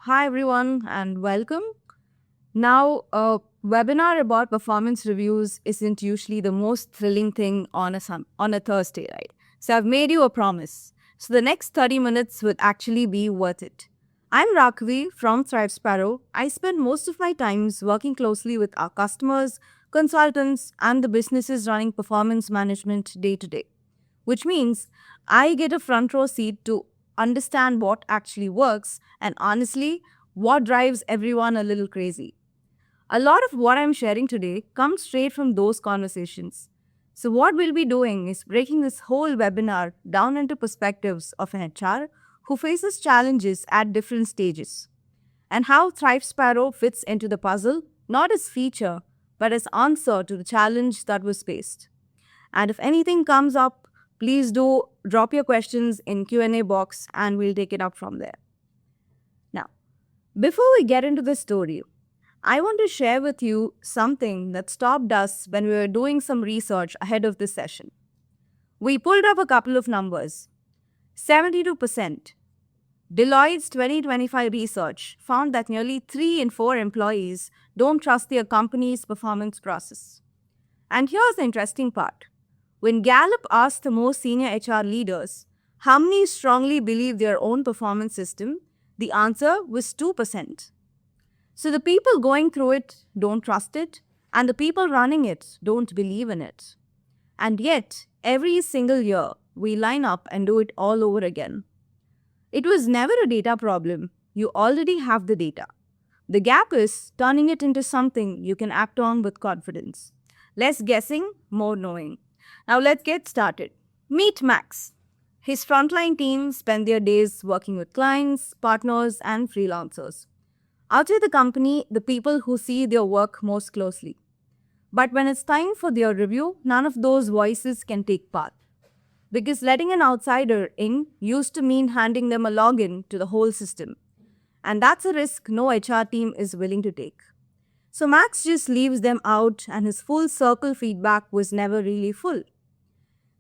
Hi everyone and welcome. Now, a webinar about performance reviews isn't usually the most thrilling thing on a Thursday, right? So I've made you a promise. So the next 30 minutes would actually be worth it. I'm Rakvi from Thrive Sparrow. I spend most of my times working closely with our customers, consultants, and the businesses running performance management day to day, which means I get a front row seat to understand what actually works and honestly, what drives everyone a little crazy. A lot of what I'm sharing today comes straight from those conversations. So, what we'll be doing is breaking this whole webinar down into perspectives of an HR who faces challenges at different stages, and how Thrive Sparrow fits into the puzzle, not as feature, but as answer to the challenge that was faced. And if anything comes up, please do drop your questions in Q&A box and we'll take it up from there. Now, before we get into the story, I want to share with you something that stopped us when we were doing some research ahead of this session. We pulled up a couple of numbers. 72%. Deloitte's 2025 research found that nearly 3 in 4 employees don't trust their company's performance process. And here's the interesting part. When Gallup asked the most senior HR leaders how many strongly believe their own performance system, the answer was 2%. So the people going through it don't trust it, and the people running it don't believe in it. And yet, every single year, we line up and do it all over again. It was never a data problem. You already have the data. The gap is turning it into something you can act on with confidence. Less guessing, more knowing. Now let's get started. Meet Max. His frontline team spend their days working with clients, partners, and freelancers. Outside the company, the people who see their work most closely. But when it's time for their review, none of those voices can take part. Because letting an outsider in used to mean handing them a login to the whole system. And that's a risk no HR team is willing to take. So Max just leaves them out, and his full circle feedback was never really full.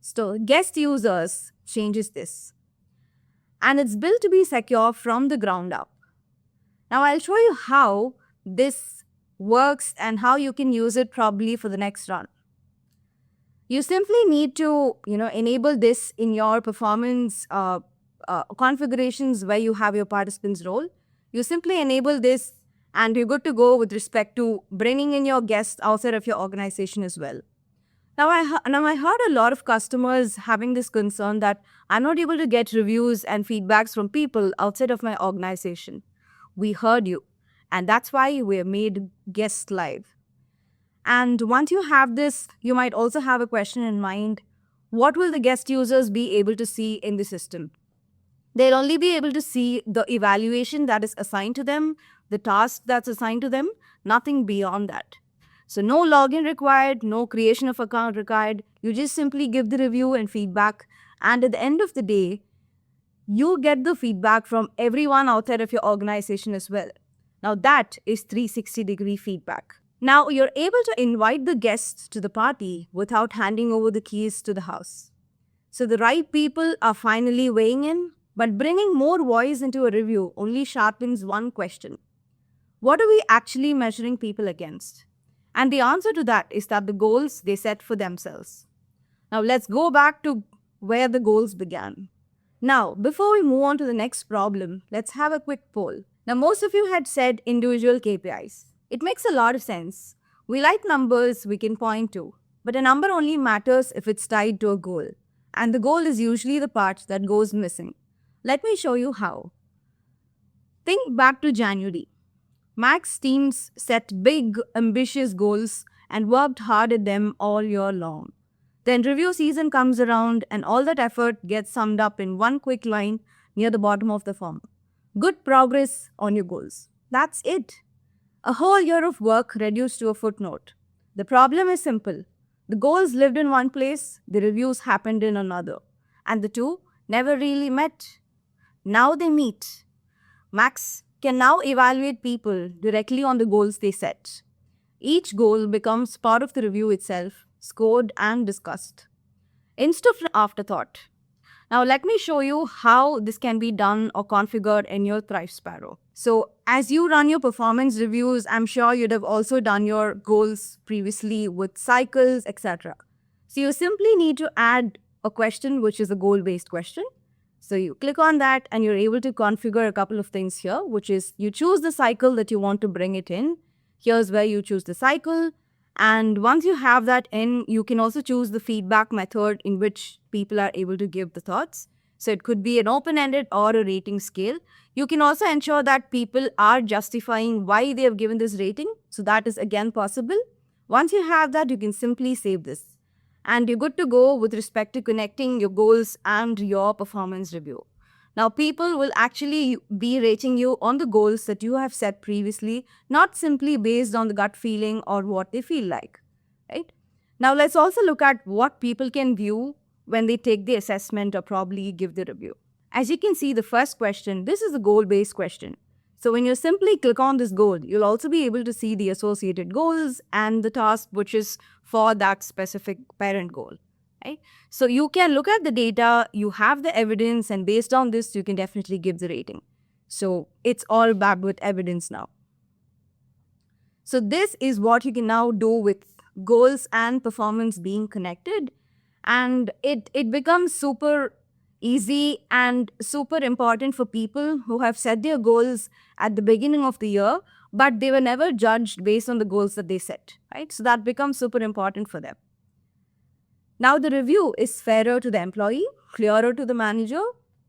So guest users changes this. And it's built to be secure from the ground up. Now I'll show you how this works and how you can use it probably for the next run. You simply need to, enable this in your performance configurations where you have your participants role. You simply enable this and you're good to go with respect to bringing in your guests outside of your organization as well. Now I heard a lot of customers having this concern that I'm not able to get reviews and feedbacks from people outside of my organization. We heard you, and that's why we made guests live. And once you have this, you might also have a question in mind. What will the guest users be able to see in the system? They'll only be able to see the evaluation that is assigned to them, the task that's assigned to them, nothing beyond that. So no login required, no creation of account required. You just simply give the review and feedback. And at the end of the day, you get the feedback from everyone outside of your organization as well. Now that is 360-degree feedback. Now you're able to invite the guests to the party without handing over the keys to the house. So the right people are finally weighing in, but bringing more voice into a review only sharpens one question. What are we actually measuring people against? And the answer to that is that the goals they set for themselves. Now let's go back to where the goals began. Now, before we move on to the next problem, let's have a quick poll. Now, most of you had said individual KPIs. It makes a lot of sense. We like numbers we can point to, but a number only matters if it's tied to a goal. And the goal is usually the part that goes missing. Let me show you how. Think back to January. Max teams set big, ambitious goals and worked hard at them all year long. Then review season comes around and all that effort gets summed up in one quick line near the bottom of the form. Good progress on your goals. That's it. A whole year of work reduced to a footnote. The problem is simple. The goals lived in one place, the reviews happened in another. And the two never really met. Now they meet. Max can now evaluate people directly on the goals they set. Each goal becomes part of the review itself, scored and discussed, instead of an afterthought. Now, let me show you how this can be done or configured in your Thrive Sparrow. So, as you run your performance reviews, I'm sure you'd have also done your goals previously with cycles, etc. So, you simply need to add a question which is a goal-based question. So, you click on that and you're able to configure a couple of things here, which is you choose the cycle that you want to bring it in. Here's where you choose the cycle. And once you have that in, you can also choose the feedback method in which people are able to give the thoughts. So it could be an open-ended or a rating scale. You can also ensure that people are justifying why they have given this rating. So that is again possible. Once you have that, you can simply save this. And you're good to go with respect to connecting your goals and your performance review. Now, people will actually be rating you on the goals that you have set previously, not simply based on the gut feeling or what they feel like, right? Now, let's also look at what people can view when they take the assessment or probably give the review. As you can see, the first question, this is a goal-based question. So when you simply click on this goal, you'll also be able to see the associated goals and the task which is for that specific parent goal. Right? So you can look at the data, you have the evidence, and based on this, you can definitely give the rating. So it's all backed with evidence now. So this is what you can now do with goals and performance being connected. And it becomes super easy and super important for people who have set their goals at the beginning of the year, but they were never judged based on the goals that they set, right? So that becomes super important for them. Now, the review is fairer to the employee, clearer to the manager,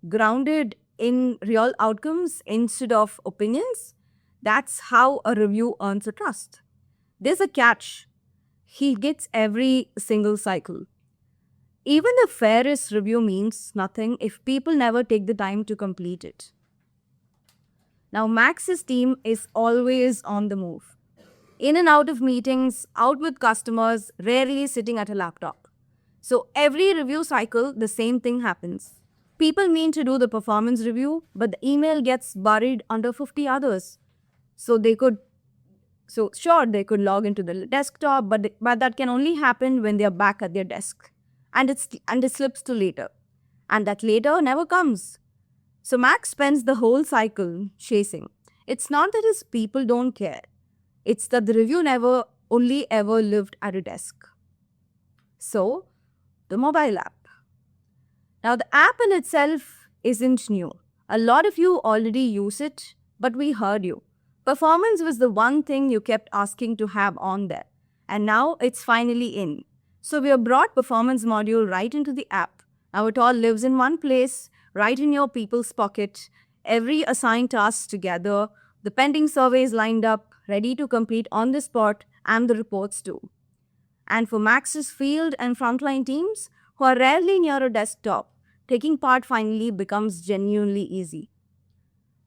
grounded in real outcomes instead of opinions. That's how a review earns a trust. There's a catch. He gets every single cycle. Even the fairest review means nothing if people never take the time to complete it. Now, Max's team is always on the move. In and out of meetings, out with customers, rarely sitting at a laptop. So every review cycle, the same thing happens. People mean to do the performance review, but the email gets buried under 50 others. So they could log into the desktop, but that can only happen when they are back at their desk. And it slips to later. And that later never comes. So Max spends the whole cycle chasing. It's not that his people don't care. It's that the review only ever lived at a desk. So, the mobile app. Now, the app in itself isn't new. A lot of you already use it, but we heard you. Performance was the one thing you kept asking to have on there, and now it's finally in. So we have brought performance module right into the app. Now it all lives in one place, right in your people's pocket, every assigned task together, the pending surveys lined up, ready to complete on the spot, and the reports too. And for Max's field and frontline teams who are rarely near a desktop, taking part finally becomes genuinely easy.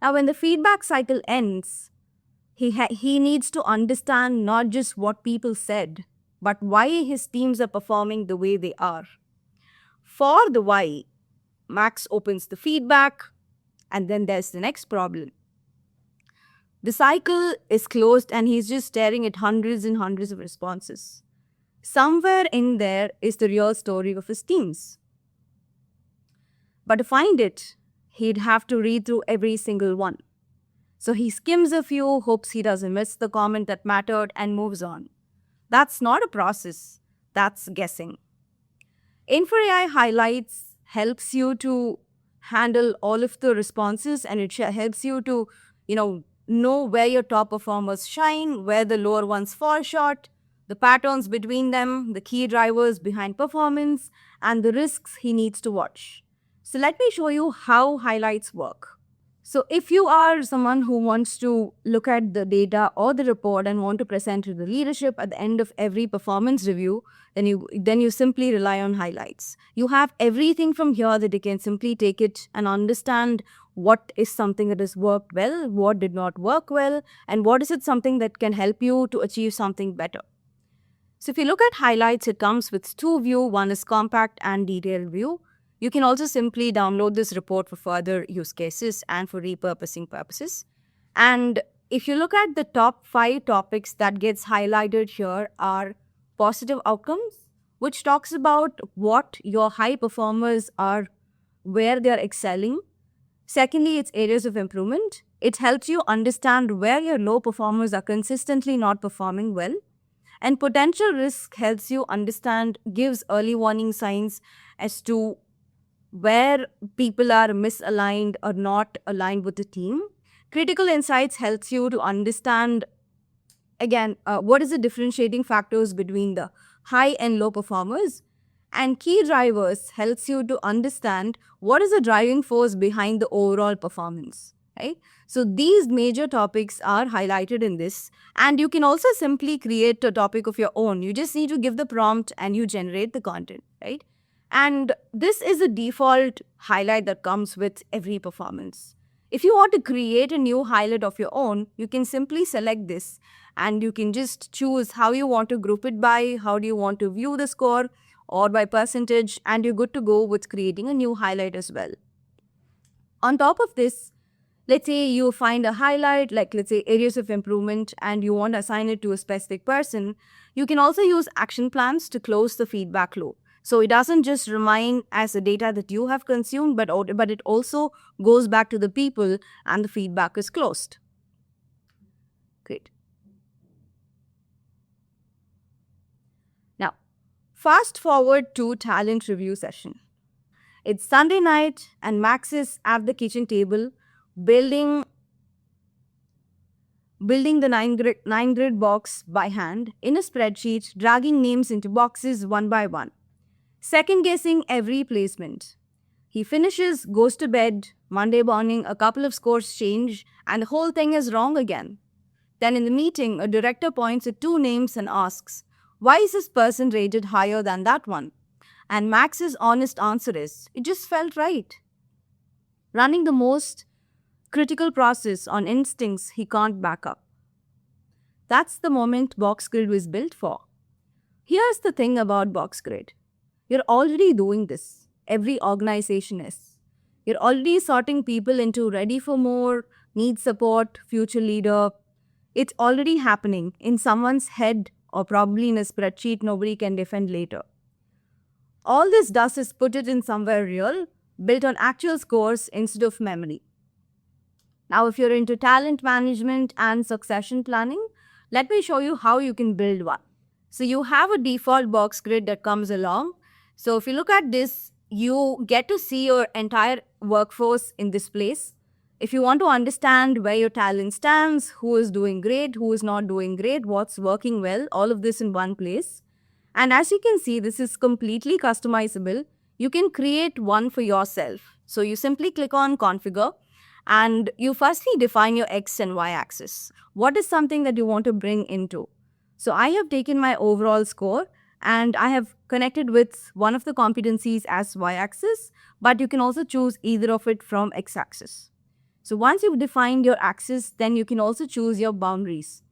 Now, when the feedback cycle ends, he needs to understand not just what people said, but why his teams are performing the way they are. For the why, Max opens the feedback, and then there's the next problem. The cycle is closed and he's just staring at hundreds and hundreds of responses. Somewhere in there is the real story of his teams. But to find it, he'd have to read through every single one. So he skims a few, hopes he doesn't miss the comment that mattered, and moves on. That's not a process, that's guessing. Infor.ai Highlights helps you to handle all of the responses, and it helps you to, know where your top performers shine, where the lower ones fall short, the patterns between them, the key drivers behind performance, and the risks he needs to watch. So let me show you how highlights work. So if you are someone who wants to look at the data or the report and want to present to the leadership at the end of every performance review, then you simply rely on highlights. You have everything from here that you can simply take it and understand what is something that has worked well, what did not work well, and what is it something that can help you to achieve something better. So if you look at highlights, it comes with two views. One is compact and detailed view. You can also simply download this report for further use cases and for repurposing purposes. And if you look at the top 5 topics that gets highlighted here are positive outcomes, which talks about what your high performers are where they are excelling. Secondly, it's areas of improvement. It helps you understand where your low performers are consistently not performing well. And potential risk helps you understand, gives early warning signs as to where people are misaligned or not aligned with the team. Critical insights helps you to understand, again, what is the differentiating factors between the high and low performers. And key drivers helps you to understand what is the driving force behind the overall performance, right? So these major topics are highlighted in this, and you can also simply create a topic of your own. You just need to give the prompt and you generate the content, right? And this is a default highlight that comes with every performance. If you want to create a new highlight of your own, you can simply select this and you can just choose how you want to group it by, how do you want to view the score, or by percentage, and you're good to go with creating a new highlight as well. On top of this, let's say you find a highlight, like let's say areas of improvement, and you want to assign it to a specific person, you can also use action plans to close the feedback loop. So it doesn't just remain as the data that you have consumed, but it also goes back to the people and the feedback is closed. Great. Now, fast forward to talent review session. It's Sunday night and Max is at the kitchen table building the nine grid box by hand in a spreadsheet, dragging names into boxes one by one, second guessing every placement. He finishes, goes to bed. Monday morning, a couple of scores change and the whole thing is wrong again. Then in the meeting, a director points at two names and asks, why is this person rated higher than that one? And Max's honest answer is, it just felt right. Running the most critical process on instincts he can't back up. That's the moment BoxGrid was built for. Here's the thing about BoxGrid. You're already doing this. Every organization is. You're already sorting people into ready for more, need support, future leader. It's already happening in someone's head or probably in a spreadsheet nobody can defend later. All this does is put it in somewhere real, built on actual scores instead of memory. Now, if you're into talent management and succession planning, let me show you how you can build one. So you have a default BoxGrid that comes along. So if you look at this, you get to see your entire workforce in this place. If you want to understand where your talent stands, who is doing great, who is not doing great, what's working well, all of this in one place. And as you can see, this is completely customizable. You can create one for yourself. So you simply click on configure and you firstly define your X and Y axis. What is something that you want to bring into? So I have taken my overall score and I have connected with one of the competencies as Y-axis, but you can also choose either of it from X-axis. So once you've defined your axis, then you can also choose your boundaries.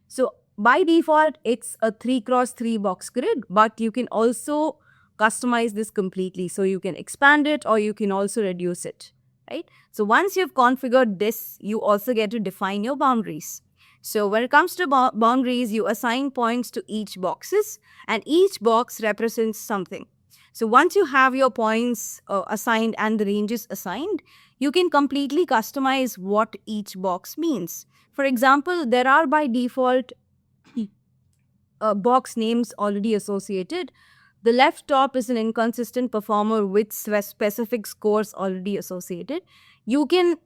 So by default, it's a 3x3 BoxGrid, but you can also customize this completely. So you can expand it or you can also reduce it, right? So once you've configured this, you also get to define your boundaries. So when it comes to boundaries, you assign points to each boxes and each box represents something. So once you have your points assigned and the ranges assigned, you can completely customize what each box means. For example, there are by default box names already associated. The left top is an inconsistent performer with specific scores already associated. You can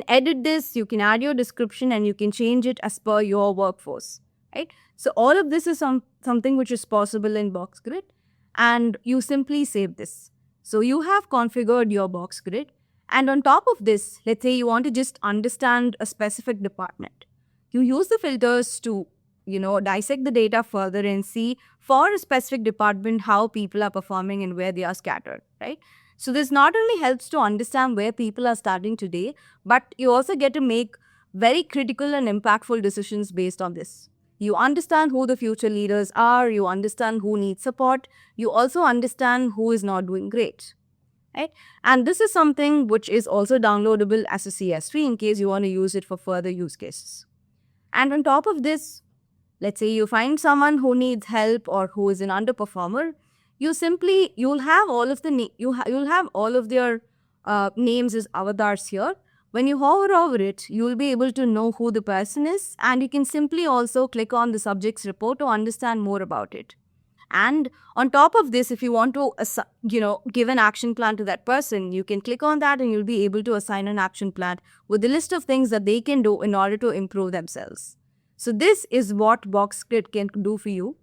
edit this, you can add your description and you can change it as per your workforce, right? So all of this is something which is possible in BoxGrid and you simply save this. So you have configured your BoxGrid and on top of this, let's say you want to just understand a specific department. You use the filters to dissect the data further and see for a specific department how people are performing and where they are scattered, right? So this not only helps to understand where people are starting today, but you also get to make very critical and impactful decisions based on this. You understand who the future leaders are, you understand who needs support, you also understand who is not doing great, right? And this is something which is also downloadable as a CSV in case you want to use it for further use cases. And on top of this, let's say you find someone who needs help or who is an underperformer, you'll have all of their names as avatars here. When you hover over it, you will be able to know who the person is, and you can simply also click on the subject's report to understand more about it. And on top of this, if you want to, give an action plan to that person, you can click on that and you'll be able to assign an action plan with a list of things that they can do in order to improve themselves. So this is what BoxGrid can do for you.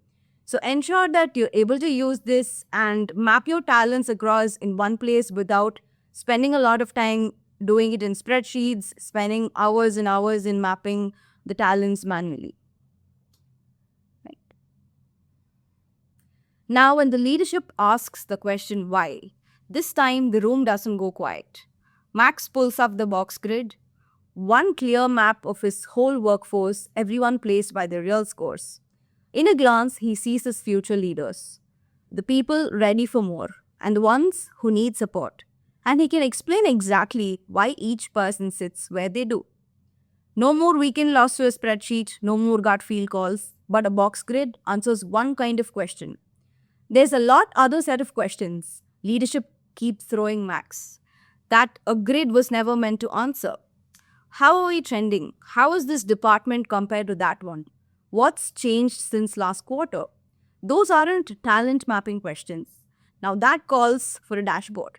So ensure that you're able to use this and map your talents across in one place without spending a lot of time doing it in spreadsheets, spending hours and hours in mapping the talents manually. Right. Now, when the leadership asks the question why, this time the room doesn't go quiet. Max pulls up the BoxGrid, one clear map of his whole workforce, everyone placed by their real scores. In a glance, he sees his future leaders, the people ready for more, and the ones who need support. And he can explain exactly why each person sits where they do. No more weekend lost to a spreadsheet, no more gut feel calls, but a BoxGrid answers one kind of question. There's a lot other set of questions leadership keeps throwing Max that a grid was never meant to answer. How are we trending? How is this department compared to that one? What's changed since last quarter? Those aren't talent mapping questions. Now that calls for a dashboard.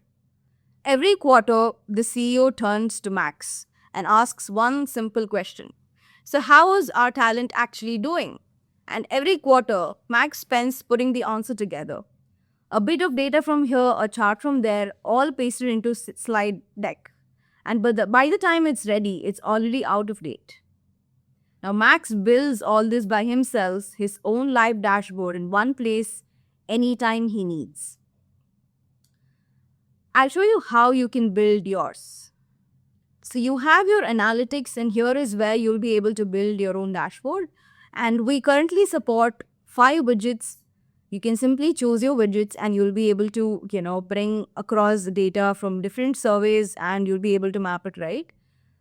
Every quarter, the CEO turns to Max and asks one simple question. So how is our talent actually doing? And every quarter, Max spends putting the answer together. A bit of data from here, a chart from there, all pasted into slide deck. And by the time it's ready, it's already out of date. Now, Max builds all this by himself, his own live dashboard in one place, anytime he needs. I'll show you how you can build yours. So you have your analytics, and here is where you'll be able to build your own dashboard. And we currently support 5 widgets. You can simply choose your widgets and you'll be able to, bring across data from different surveys and you'll be able to map it, right?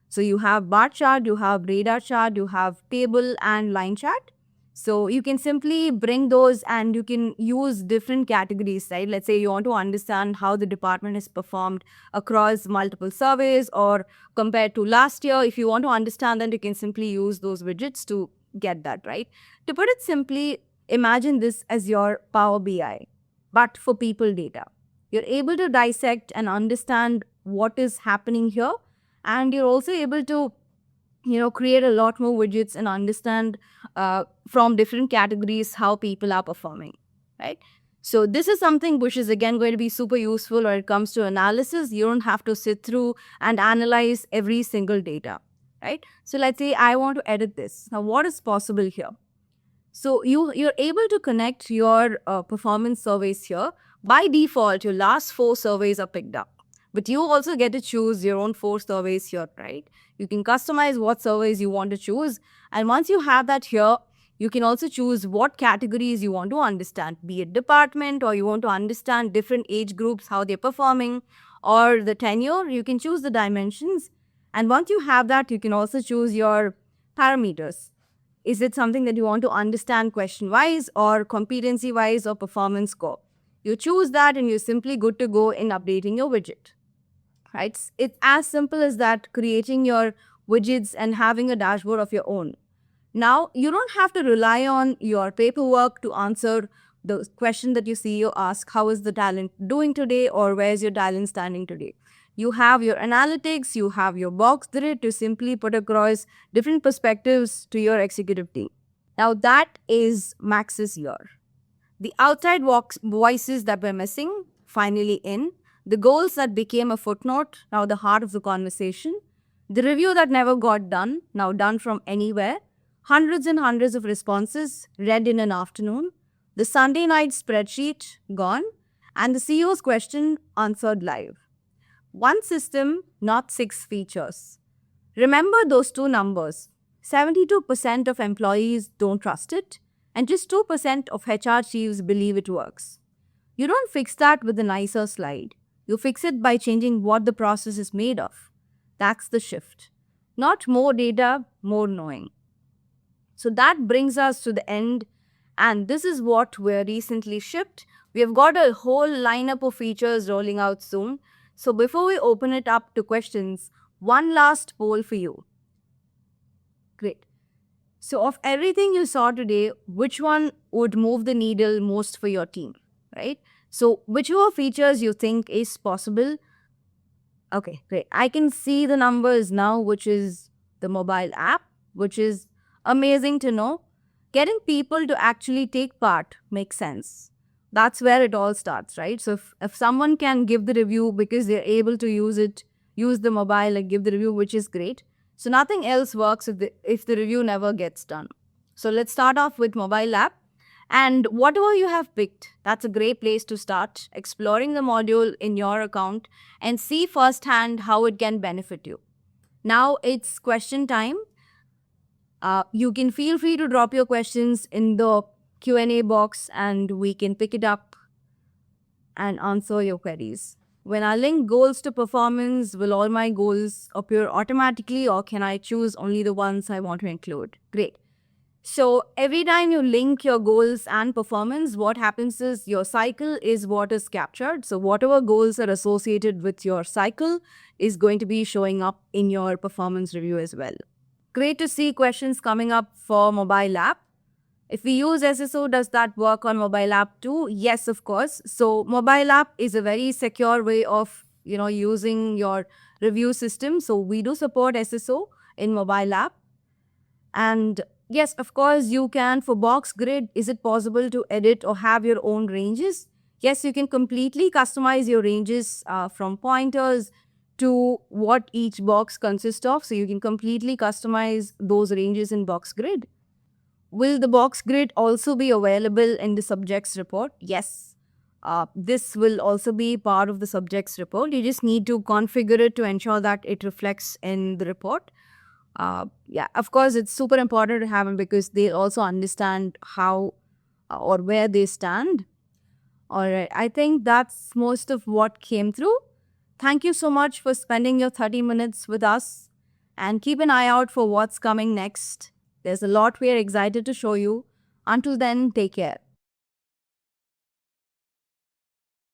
So you have bar chart, you have radar chart, you have table and line chart. So you can simply bring those and you can use different categories, right? Let's say you want to understand how the department has performed across multiple surveys or compared to last year. If you want to understand that, you can simply use those widgets to get that, right? To put it simply, imagine this as your Power BI, but for people data. You're able to dissect and understand what is happening here, and you're also able to create a lot more widgets and understand from different categories how people are performing, right? So this is something which is again going to be super useful when it comes to analysis. You don't have to sit through and analyze every single data, right? So let's say I want to edit this. Now, what is possible here? So you're able to connect your performance surveys here. By default, your last 4 surveys are picked up. But you also get to choose your own 4 surveys here, right? You can customize what surveys you want to choose. And once you have that here, you can also choose what categories you want to understand, be it department or you want to understand different age groups, how they're performing, or the tenure. You can choose the dimensions. And once you have that, you can also choose your parameters. Is it something that you want to understand question-wise or competency-wise or performance score? You choose that and you're simply good to go in updating your widget. Right? It's as simple as that, creating your widgets and having a dashboard of your own. Now, you don't have to rely on your paperwork to answer the question that your CEO asks, how is the talent doing today or where's your talent standing today? You have your analytics, you have your BoxGrid to simply put across different perspectives to your executive team. Now, that is Max's year. The outside voices that were missing, finally in. The goals that became a footnote, now the heart of the conversation. The review that never got done, now done from anywhere. Hundreds and hundreds of responses, read in an afternoon. The Sunday night spreadsheet, gone. And the CEO's question, answered live. One system, not 6 features. Remember those 2 numbers. 72% of employees don't trust it, and just 2% of HR chiefs believe it works. You don't fix that with a nicer slide. You fix it by changing what the process is made of. That's the shift. Not more data, more knowing. So that brings us to the end, and this is what we're recently shipped. We have got a whole lineup of features rolling out soon. So before we open it up to questions, one last poll for you. Great. So of everything you saw today, which one would move the needle most for your team, right? So whichever features you think is possible. Okay, great. I can see the numbers now, which is the mobile app, which is amazing to know. Getting people to actually take part makes sense. That's where it all starts, right? So if someone can give the review because they're able to use it, use the mobile and give the review, which is great. So nothing else works if the review never gets done. So let's start off with mobile app. And whatever you have picked, that's a great place to start exploring the module in your account and see firsthand how it can benefit you. Now it's question time. You can feel free to drop your questions in the Q&A box and we can pick it up and answer your queries. When I link goals to performance, will all my goals appear automatically or can I choose only the ones I want to include? Great. So every time you link your goals and performance, what happens is your cycle is what is captured. So whatever goals are associated with your cycle is going to be showing up in your performance review as well. Great to see questions coming up for mobile app. If we use SSO, does that work on mobile app too? Yes, of course. So mobile app is a very secure way of using your review system. So we do support SSO in mobile app. And yes, of course, you can for box grid. Is it possible to edit or have your own ranges? Yes, you can completely customize your ranges from pointers to what each box consists of. So you can completely customize those ranges in box grid. Will the box grid also be available in the subjects report? Yes. This will also be part of the subjects report. You just need to configure it to ensure that it reflects in the report. Yeah, of course, it's super important to have them because they also understand how or where they stand. All right, I think that's most of what came through. Thank you so much for spending your 30 minutes with us and keep an eye out for what's coming next. There's a lot we are excited to show you. Until then, take care.